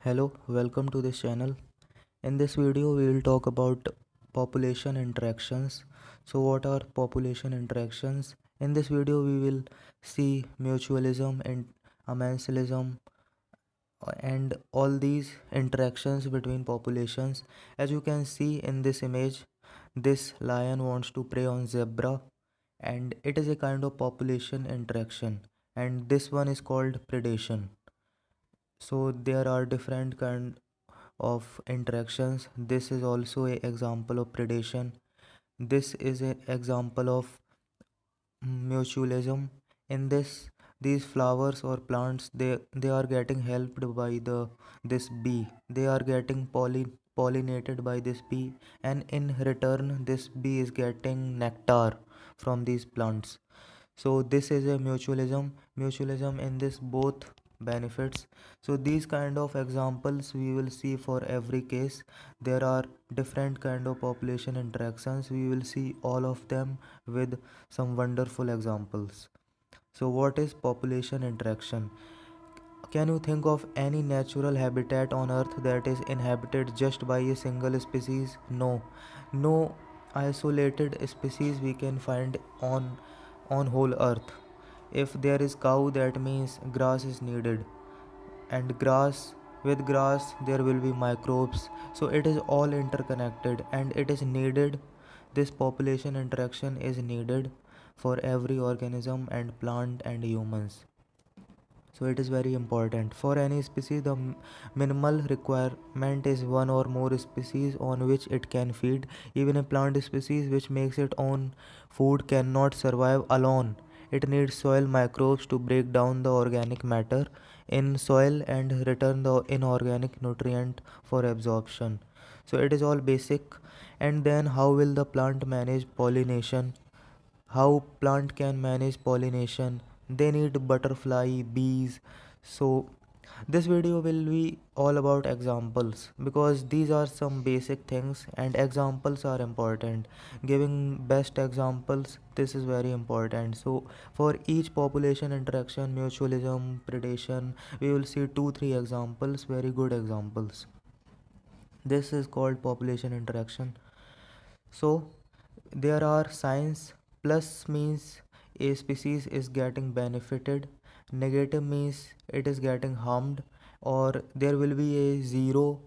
Hello, welcome to this channel. In this video, we will talk about population interactions. So, what are population interactions? In this video, we will see mutualism and amensalism and all these interactions between populations. As you can see in this image, this lion wants to prey on zebra, and it is a kind of population interaction. And this one is called predation. So, there are different of interactions. This is also an example of predation. This is an example of mutualism. In these flowers or plants, they are getting helped by this bee. They are getting pollinated by this bee, and in return this bee is getting nectar from these plants. So this is a mutualism in this both benefits. So these kind of examples we will see for every case. There are different kind of population interactions. We will see all of them with some wonderful examples. So what is population interaction? Can you think of any natural habitat on earth that is inhabited just by a single species? No isolated species we can find on whole earth. If there is cow, that means grass is needed, and with grass there will be microbes. So it is all interconnected and it is needed. This population interaction is needed for every organism and plant and humans. So it is very important. For any species, the minimal requirement is one or more species on which it can feed. Even a plant species which makes its own food cannot survive alone. It needs soil microbes to break down the organic matter in soil and return the inorganic nutrient for absorption. So it is all basic. And then how will the plant manage pollination? How plant can manage pollination? They need butterfly, bees. So this video will be all about examples, because these are some basic things and examples are important. Giving best examples, this is very important. So for each population interaction, mutualism, predation, we will see 2 3 examples, very good examples. This is called population interaction. So there are signs. Plus means a species is getting benefited, negative means it is getting harmed, or there will be a zero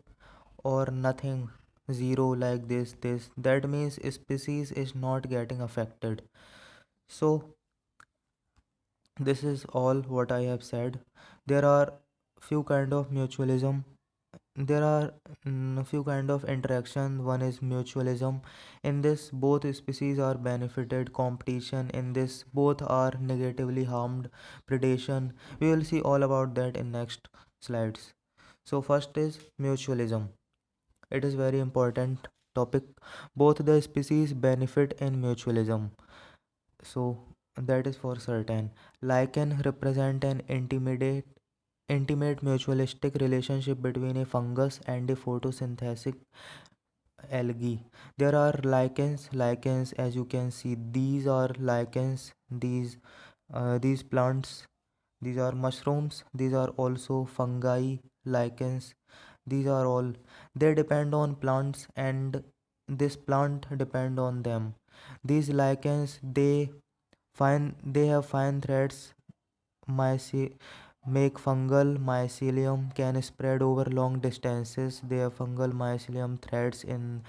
or nothing. Zero like this that means a species is not getting affected. So this is all what I have said. There are few kind of mutualism. There are a few kind of interaction. One is mutualism. In this both species are benefited. Competition, in this both are negatively harmed. Predation, we will see all about that in next slides. So first is mutualism. It is very important topic. Both the species benefit in mutualism, so that is for certain. Lichen represent an intimate mutualistic relationship between a fungus and a photosynthetic algae. There are lichens, as you can see. These are lichens. These plants. These are mushrooms. These are also fungi, lichens. These are all. They depend on plants, and this plant depend on them. These lichens, they have fine threads. Myce- Make fungal mycelium can spread over long distances. They have fungal mycelium threads in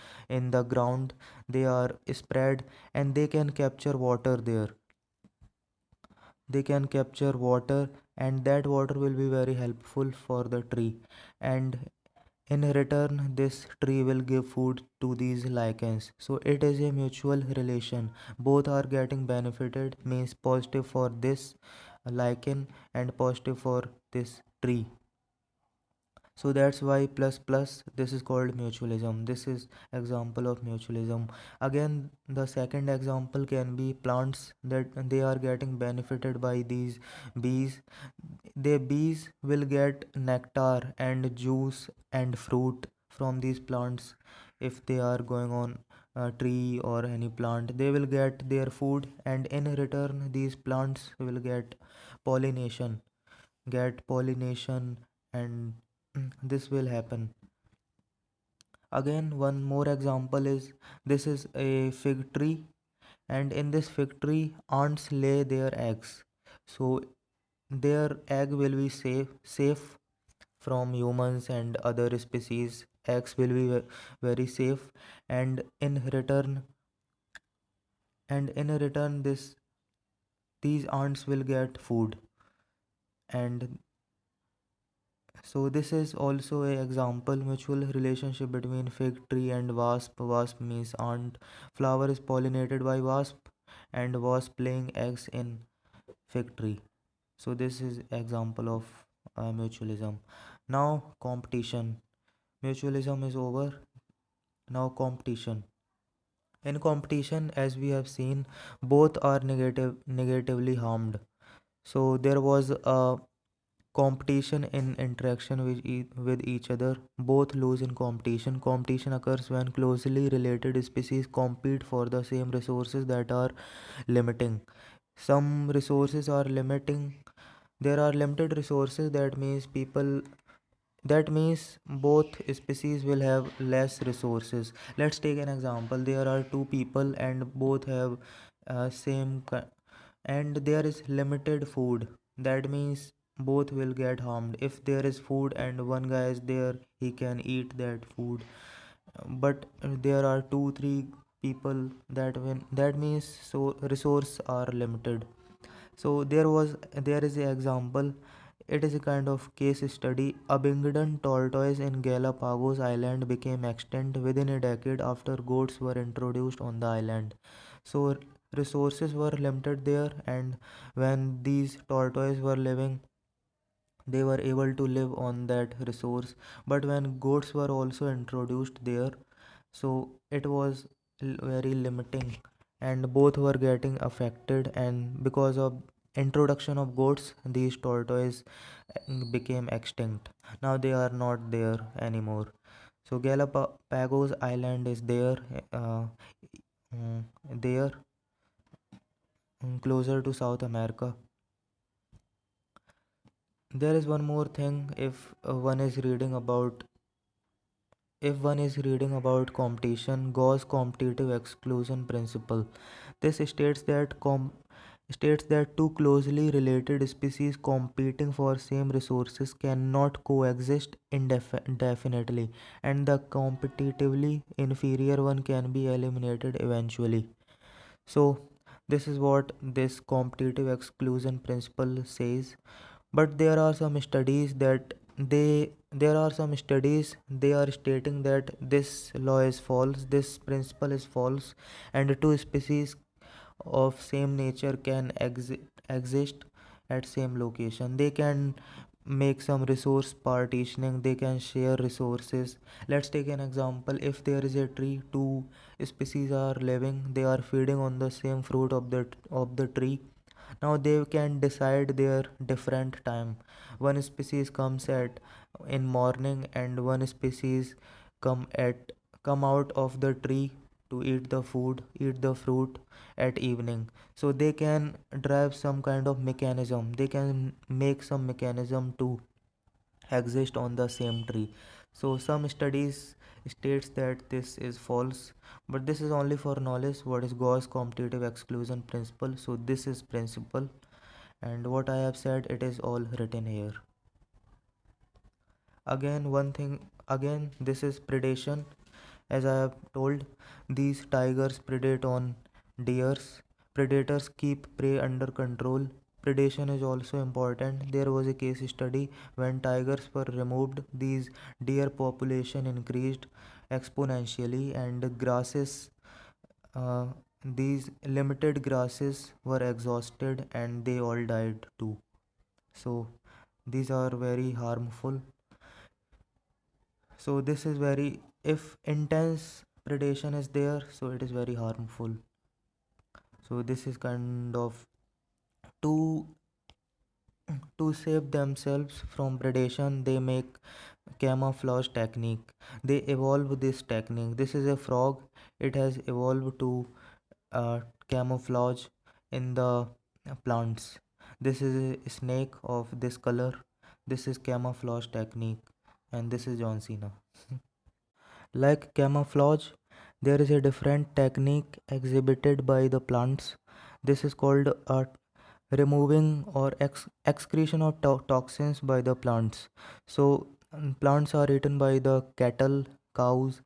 the ground. They are spread and they can capture water there. They can capture water, and that water will be very helpful for the tree. And in return, this tree will give food to these lichens. So it is a mutual relation. Both are getting benefited, means positive for this lichen and positive for this tree. So that's why plus plus, this is called mutualism. This is example of mutualism. Again, the second example can be plants, that they are getting benefited by these bees. The bees will get nectar and juice and fruit from these plants. If they are going on a tree or any plant, they will get their food, and in return these plants will pollination get pollination and this will happen. Again, one more example is, this is a fig tree, and in this fig tree ants lay their eggs. So their egg will be safe from humans and other species. Eggs will be very safe, and in return, this these ants will get food. And so this is also a example, mutual relationship between fig tree and wasp. Wasp means ant. Flower is pollinated by wasp, and wasp laying eggs in fig tree. So this is example of mutualism. Now competition. Mutualism is over. Now competition. In competition, as we have seen, both are negatively harmed. So there was a competition in interaction with each other. Both lose in competition. Competition occurs when closely related species compete for the same resources that are limiting. Some resources are limiting. There are limited resources, that means both species will have less resources. Let's take an example. There are two people and both have and there is limited food. That means both will get harmed. If there is food and one guy is there, he can eat that food. But there are two three people, that means so resource are limited. So there is an example. It is a kind of case study. Abingdon tortoise in Galapagos Island became extinct within a decade after goats were introduced on the island. So resources were limited there, and when these tortoises were living, they were able to live on that resource. But when goats were also introduced there, so it was very limiting, and both were getting affected. And because of introduction of goats, these tortoises became extinct. Now they are not there anymore. So Galapagos Island is there, mm, there closer to South America. There is one more thing. If one is reading about competition, Gauss competitive exclusion principle. This states that two closely related species competing for same resources cannot coexist indefinitely, and the competitively inferior one can be eliminated eventually. So this is what this competitive exclusion principle says. But there are some studies, they are stating that this law is false, this principle is false, and two species of same nature can exist at same location. They can make some resource partitioning, they can share resources. Let's take an example. If there is a tree, two species are living, they are feeding on the same fruit of the tree. Now they can decide their different time. One species comes at in morning, and one species come at come out of the tree to eat the fruit at evening. So they can drive some kind of mechanism, they can make some mechanism to exist on the same tree. So some studies states that this is false, but this is only for knowledge. What is Gauss competitive exclusion principle? So this is principle, and what I have said, it is all written here. Again, one thing, again, this is predation. As I have told, these tigers predate on deers. Predators keep prey under control. Predation is also important. There was a case study when tigers were removed, these deer population increased exponentially, and uh, these limited grasses were exhausted and they all died too. So these are very harmful. So this is very, if intense predation is there, so it is very harmful. So this is kind of to to save themselves from predation, they make camouflage technique. They evolve this technique. This is a frog, it has evolved to camouflage in the plants. This is a snake of this color, this is camouflage technique. and this is John Cena. Like camouflage, there is a different technique exhibited by the plants. This is called removing or excretion of toxins by the plants. So plants are eaten by the cattle, cows,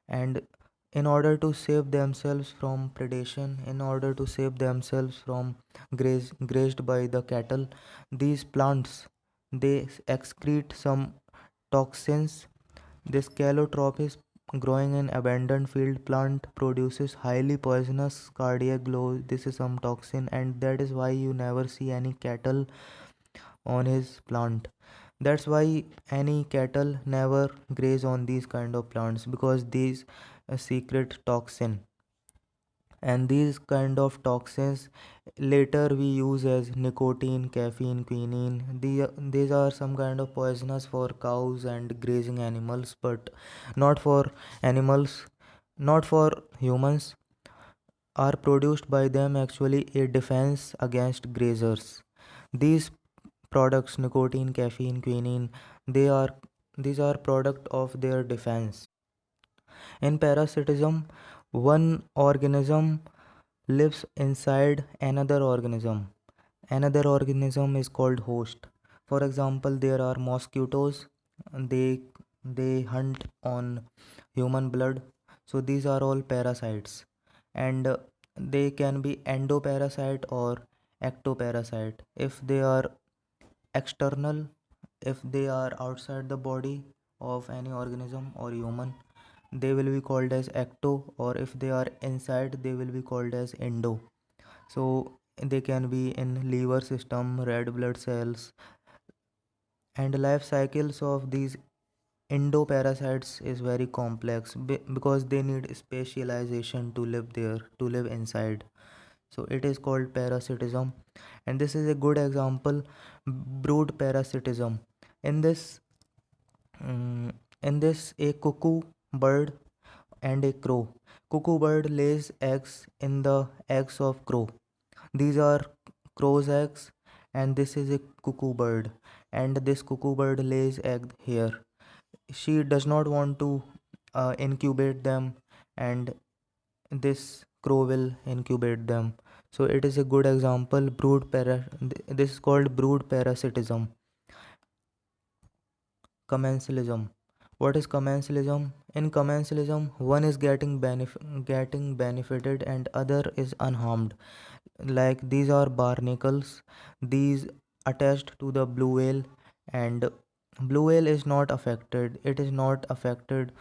and in order to save themselves from predation, in order to save themselves from grazed by the cattle, these plants, they excrete some toxins. This calotropis growing in abandoned field plant produces highly poisonous cardiac glow. This is some toxin, and that is why you never see any cattle on his plant. That's why any cattle never graze on these kind of plants, because these secret toxin, and these kind of toxins later we use as nicotine, caffeine, quinine. These are some kind of poisonous for cows and grazing animals, but not for animals, not for humans. Are produced by them actually a defense against grazers. These products, nicotine, caffeine, quinine, they are these are product of their defense. In parasitism, one organism lives inside another organism. Another organism is called host. For example, there are mosquitoes. They hunt on human blood. So these are all parasites, and they can be endoparasite or ectoparasite. If they are external, if they are outside the body of any organism or human, they will be called as ecto, or if they are inside, they will be called as endo. So they can be in liver system, red blood cells, and life cycles of these endoparasites is very complex because they need specialization to live there, to live inside. So it is called parasitism, and this is a good example, brood parasitism. In this, a cuckoo bird and a crow. Cuckoo bird lays eggs in the eggs of crow. These are crow's eggs, and this is a cuckoo bird, and this cuckoo bird lays egg here. She does not want to incubate them, and this crow will incubate them. So it is a good example. This is called brood parasitism. Commensalism. What is commensalism? In commensalism, one is getting benefited and other is unharmed. Like these are barnacles, these attached to the blue whale, and blue whale is not affected. It is not affected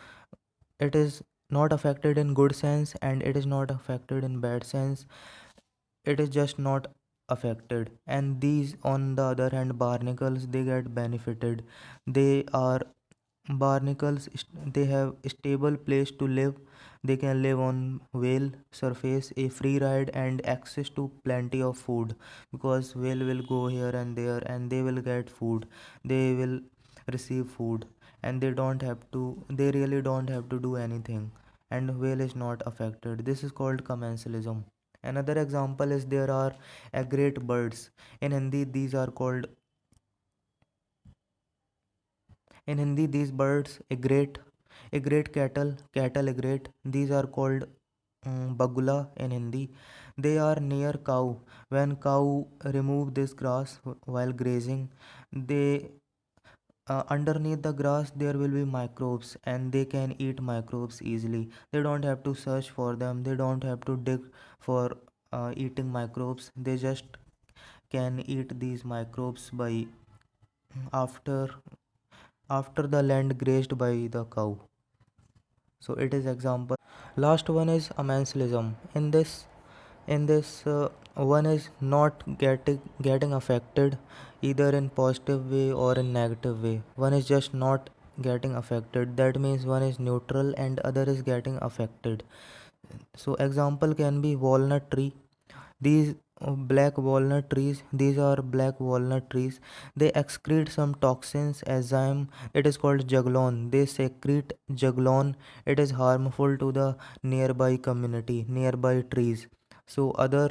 in good sense, and it is not affected in bad sense. It is just not affected. And these, on the other hand, barnacles, they get benefited. They are barnacles, they have a stable place to live. They can live on whale surface, a free ride, and access to plenty of food, because whale will go here and there and they will get food. They will receive food, and they really don't have to do anything, and whale is not affected. This is called commensalism. Another example is there are agrate birds. In Hindi, these are called In Hindi, these birds, a great cattle agrate. These are called bagula in Hindi. They are near cow. When cow remove this grass while grazing, they underneath the grass there will be microbes, and they can eat microbes easily. They don't have to search for them. They don't have to dig for eating microbes. They just can eat these microbes by after after the land grazed by the cow. So it is example. Last one is amensalism. In this one is not getting affected either in positive way or in negative way. One is just not getting affected. That means one is neutral and other is getting affected. So example can be walnut tree. These black walnut trees, these are black walnut trees. They excrete some toxins, enzyme. It is called juglone. They secrete juglone. It is harmful to the nearby community, nearby trees. So other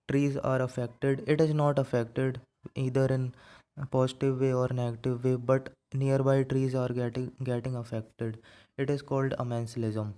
trees are affected. It is not affected either in a positive way or negative way, but nearby trees are getting affected. It is called amensalism.